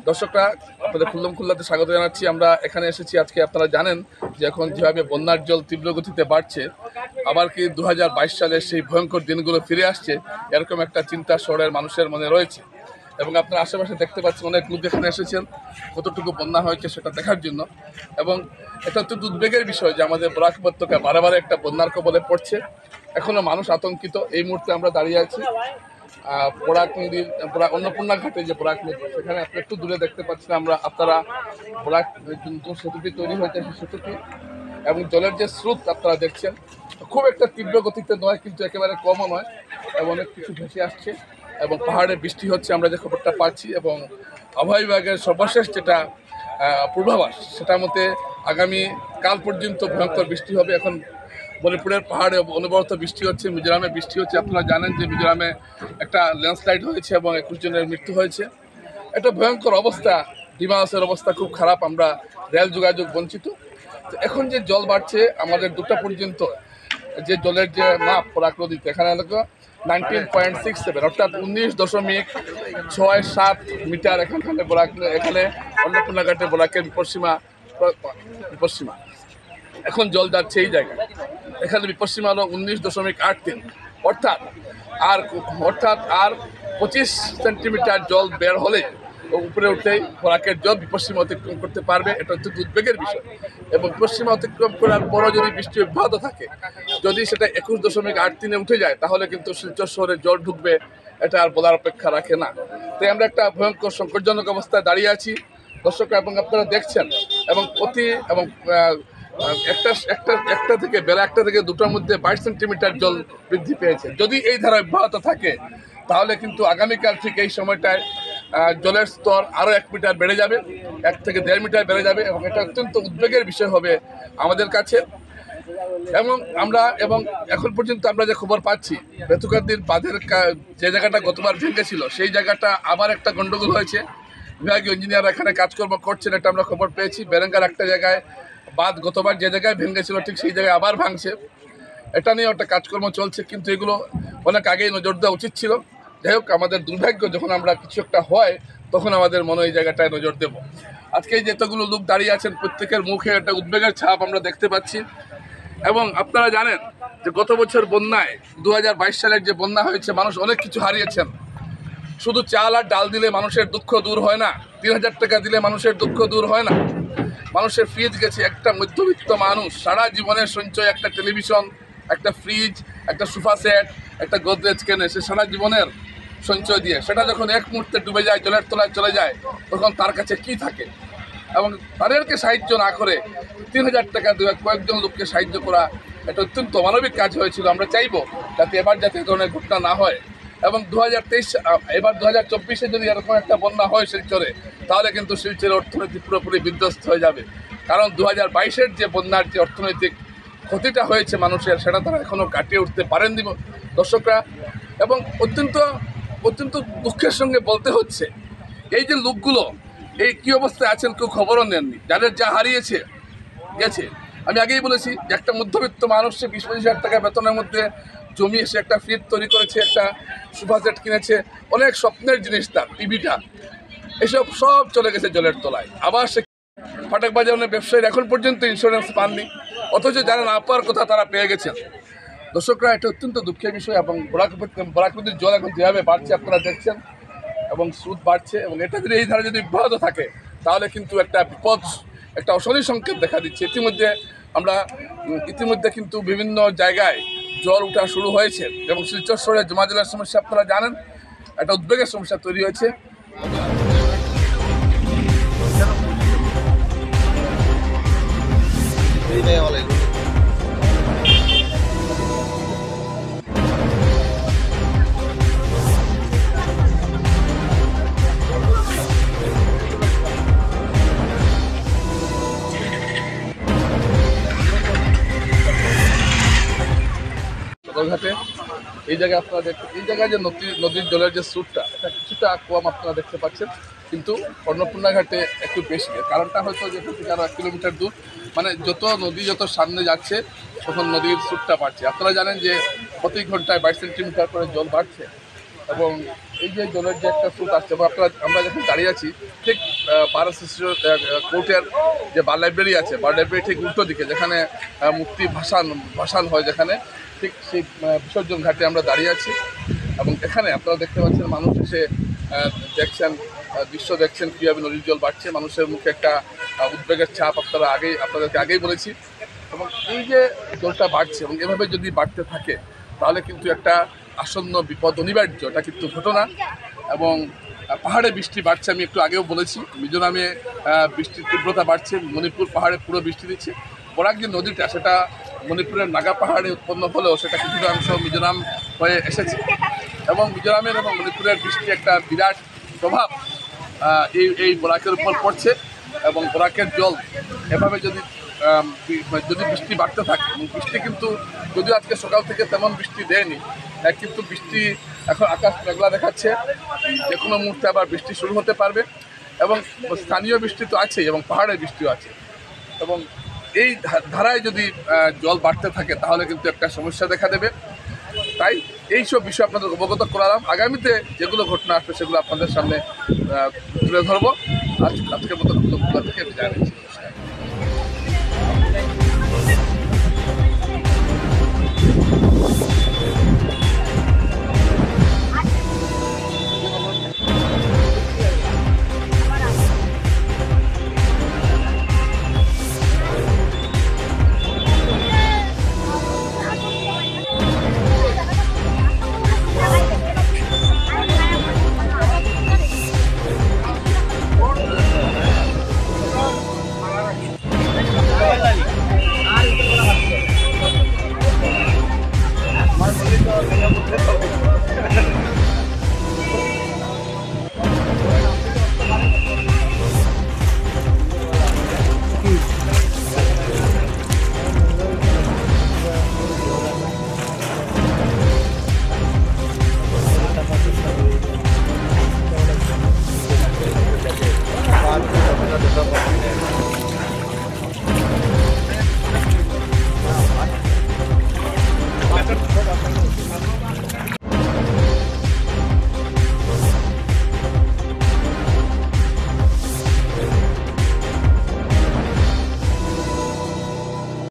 দর্শকরা আপনাদের খুল্লাতে স্বাগত জানাচ্ছি। আমরা এখানে এসেছি আজকে, আপনারা জানেন যে এখন যেভাবে বন্যার জল তীব্র গতিতে বাড়ছে, আবার কি 2022 সালের সেই ভয়ঙ্কর দিনগুলো ফিরে আসছে, এরকম একটা চিন্তা শহরের মানুষের মনে রয়েছে। এবং আপনার আশেপাশে দেখতে পাচ্ছেন অনেক লোক এখানে এসেছেন কতটুকু বন্যা হয়েছে সেটা দেখার জন্য। এবং এটা অত্যন্ত উদ্বেগের বিষয় যে আমাদের বরাক উপত্যকা বারে বারে একটা বন্যার কবলে পড়ছে, এখনও মানুষ আতঙ্কিত। এই মুহূর্তে আমরা দাঁড়িয়ে আছি বরাক নদীর অন্নপূর্ণা ঘাটে, যে বরাক নদী, সেখানে আপনি একটু দূরে দেখতে পাচ্ছেন আপনারা বরাক সেতুটি তৈরি হয়েছে, সেই সেতুটি এবং জলের যে স্রোত আপনারা দেখছেন খুব একটা তীব্র গতিতে নয়, কিন্তু একেবারে কমও নয়, এবং অনেক কিছু ভেসে আসছে এবং পাহাড়ে বৃষ্টি হচ্ছে, আমরা যে খবরটা পাচ্ছি। এবং আবহাওয়া বিভাগের সর্বশেষ যেটা পূর্বাভাস, সেটার মতে আগামী কাল পর্যন্ত ভয়ঙ্কর বৃষ্টি হবে। এখন মণিপুরের পাহাড়ে অনবরত বৃষ্টি হচ্ছে, মিজোরামে বৃষ্টি হচ্ছে। আপনারা জানেন যে মিজোরামে একটা ল্যান্ডস্লাইড হয়েছে এবং 21 জনের মৃত্যু হয়েছে। একটা ভয়ঙ্কর অবস্থা, ডিমা হাউসের অবস্থা খুব খারাপ, আমরা রেল যোগাযোগ বঞ্চিত। তো এখন যে জল বাড়ছে আমাদের 2টা পর্যন্ত, যে জলের যে মাপ বরাক নদীতে, এখানে 19.67, অর্থাৎ 19.67 মিটার এখানে বরাক, এখানে অন্নপূর্ণা ঘাটে বরাকের বিপদসীমা এখন জল যাচ্ছে এই জায়গায়। এখানে বিপদসীমা হলো 19.83, অর্থাৎ আর 25 সেন্টিমিটার জল বের হলে উপরে উঠলেই বরাকের জল বিপদসীমা অতিক্রম করতে পারবে। এটা হচ্ছে উদ্বেগের বিষয়। এবং বিপদসীমা অতিক্রম করার পরও যদি বৃষ্টি অব্যাহত থাকে, যদি সেটা 21.83-এ উঠে যায়, তাহলে কিন্তু শিলচর শহরে জল ঢুকবে, এটা আর বলার অপেক্ষা রাখে না। তাই আমরা একটা ভয়ঙ্কর সংকটজনক অবস্থায় দাঁড়িয়ে আছি দর্শকরা, এবং আপনারা দেখছেন। এবং একটা থেকে বেলা 1টা থেকে 2টার মধ্যে 22 সেন্টিমিটার জল বৃদ্ধি পেয়েছে। যদি এই ধারা অব্যাহত থাকে, তাহলে কিন্তু আগামীকাল ঠিক এই সময়টায় জলের স্তর আরও 1 মিটার বেড়ে যাবে, 1 থেকে 1.5 মিটার বেড়ে যাবে, এবং এটা অত্যন্ত উদ্বেগের বিষয় হবে আমাদের কাছে। এবং এখন পর্যন্ত আমরা যে খবর পাচ্ছি, বেতুকান্দির বাঁধের যে জায়গাটা গতবার ভেঙেছিল, সেই জায়গাটা আবার একটা গন্ডগোল হয়েছে। বিভাগীয় ইঞ্জিনিয়ার এখানে কাজকর্ম করছেন, এটা আমরা খবর পেয়েছি। বেরেঙ্গার একটা জায়গায় বাঁধ গতবার যে জায়গায় ভেঙেছিল, ঠিক সেই জায়গায় আবার ভাঙছে। এটা নিয়েও একটা কাজকর্ম চলছে, কিন্তু এগুলো অনেক আগেই নজর দেওয়া উচিত ছিল। যাই হোক, আমাদের দুর্ভাগ্য, যখন আমরা কিছু একটা হয় তখন আমাদের মনে এই জায়গাটায় নজর দেব। আজকে যেতগুলো লোক দাঁড়িয়ে আছেন, প্রত্যেকের মুখে একটা উদ্বেগের ছাপ আমরা দেখতে পাচ্ছি। এবং আপনারা জানেন যে গত বছর বন্যায় 2022 সালের যে বন্যা হয়েছে, মানুষ অনেক কিছু হারিয়েছেন। শুধু চাল আর ডাল দিলে মানুষের দুঃখ দূর হয় না, 3000 টাকা দিলে মানুষের দুঃখ দূর হয় না। মানুষের ফ্রিজ গেছে, একটা মধ্যবিত্ত মানুষ সারা জীবনের সঞ্চয়, একটা টেলিভিশন, একটা ফ্রিজ, একটা সোফা সেট, একটা গোদরেজ কেনে, সে সারা জীবনের সঞ্চয় দিয়ে, সেটা যখন এক মুহূর্তে ডুবে যায়, জলের তলায় চলে যায়, তখন তার কাছে কি থাকে? এবং তাদেরকে সাহায্য না করে 3000 টাকা দেওয়া কয়েকজন লোককে সাহায্য করা, এটা অত্যন্ত মানবিক কাজ হয়েছিল। আমরা চাইব যাতে এবার যাতে এই ধরনের ঘটনা না হয়। এবং 2024-এ যদি এরকম একটা বন্যা হয় শিলচরে, তাহলে কিন্তু শিলচরের অর্থনীতি পুরোপুরি বিধ্বস্ত হয়ে যাবে। কারণ 2022-এর যে বন্যার যে অর্থনৈতিক ক্ষতিটা হয়েছে মানুষের, সেটা তারা এখনও কাটিয়ে উঠতে পারেননি দর্শকরা। এবং অত্যন্ত দুঃখের সঙ্গে বলতে হচ্ছে, এই যে লোকগুলো এই কী অবস্থায় আছেন, কেউ খবরও নেননি। যাদের যা হারিয়েছে গেছে, আমি আগেই বলেছি যে একটা মধ্যবিত্ত মানুষ, সে 20-25 টাকা বেতনের মধ্যে জমিয়ে সে একটা ফ্রিজ তৈরি করেছে, একটা সোফা সেট কিনেছে, অনেক স্বপ্নের জিনিস, তার টিভিটা, এসব সব চলে গেছে জলের তলায়। আবার সে ফাটাক বাজারের ব্যবসায়ীর এখন পর্যন্ত ইন্স্যুরেন্স পাননি, অথচ যারা না পাওয়ার কথা তারা পেয়ে গেছেন। দর্শকরা, এটা অত্যন্ত দুঃখের বিষয়। এবং বরাক নদীর জল এখন যেভাবে বাড়ছে আপনারা দেখছেন, এবং স্রোত বাড়ছে, এবং এটা যদি এই ধারা যদি অব্যাহত থাকে, তাহলে কিন্তু একটা বিপদ, একটা অশনি সংকেত দেখা দিচ্ছে। ইতিমধ্যে কিন্তু বিভিন্ন জায়গায় জল ওঠা শুরু হয়েছে, এবং শিলচর শহরে জমা জলের সমস্যা আপনারা জানেন, একটা উদ্বেগের সমস্যা তৈরি হয়েছে। ঘাটে এই জায়গায় আপনারা এই জায়গায় যে নদীর জলের যে স্রোতটা, এটা কিছুটা কম আপনারা দেখতে পাচ্ছেন, কিন্তু অন্নপূর্ণা ঘাটে একটু বেশি। কারণটা হয়তো যে থেকে আরও 1 কিলোমিটার দূর, মানে নদী যত সামনে যাচ্ছে, তখন নদীর স্রোতটা বাড়ছে। আপনারা জানেন যে প্রতি ঘন্টায় 22 সেন্টিমিটার করে জল বাড়ছে। এবং এই যে জলের যে একটা স্রোত আসছে, এবং আমরা যখন দাঁড়িয়ে আছি ঠিক বার কোর্টের যে বার লাইব্রেরি আছে, বার লাইব্রেরি ঠিক উল্টো দিকে, যেখানে মূর্তি ভাসান হয়, যেখানে ঠিক সেই বিসর্জন ঘাটে আমরা দাঁড়িয়ে আছি। এবং এখানে আপনারা দেখতে পাচ্ছেন মানুষ এসে দেখছেন, দৃশ্য দেখছেন কীভাবে নদীর জল বাড়ছে। মানুষের মুখে একটা উদ্বেগের ছাপ আপনাদেরকে আগেই বলেছি। এবং এই যে জলটা বাড়ছে এবং এভাবে যদি বাড়তে থাকে তাহলে কিন্তু একটা আসন্ন বিপদ অনিবার্য, এটা কিন্তু ঘটনা। এবং পাহাড়ে বৃষ্টি বাড়ছে, আমি একটু আগেও বলেছি। মিজোরামে বৃষ্টির তীব্রতা বাড়ছে, মণিপুর পাহাড়ে পুরো বৃষ্টি দিচ্ছে। বরাক যে নদীটা, সেটা মণিপুরের নাগা পাহাড়ে উৎপন্ন হলেও সেটা কিছুটা অংশ মিজোরাম হয়ে এসেছে। এবং মিজোরামের এবং মণিপুরের বৃষ্টি একটা বিরাট প্রভাব এই বরাকের উপর পড়ছে। এবং বরাকের জল এভাবে যদি বৃষ্টি বাড়তে থাকে, এবং বৃষ্টি কিন্তু যদিও আজকে সকাল থেকে তেমন বৃষ্টি দেয়নি, কিন্তু বৃষ্টি এখন আকাশ মেঘলা দেখাচ্ছে, যে কোনো মুহূর্তে আবার বৃষ্টি শুরু হতে পারবে। এবং স্থানীয় বৃষ্টি তো আছেই, এবং পাহাড়ের বৃষ্টিও আছে। এবং এই ধারায় যদি জল বাড়তে থাকে তাহলে কিন্তু একটা সমস্যা দেখা দেবে। তাই এইসব বিষয় আপনাদের অবগত করালাম। আগামীতে যেগুলো ঘটনা আসবে সেগুলো আপনাদের সামনে তুলে ধরবো। আজকের মতো থেকে বিদায় নিচ্ছি।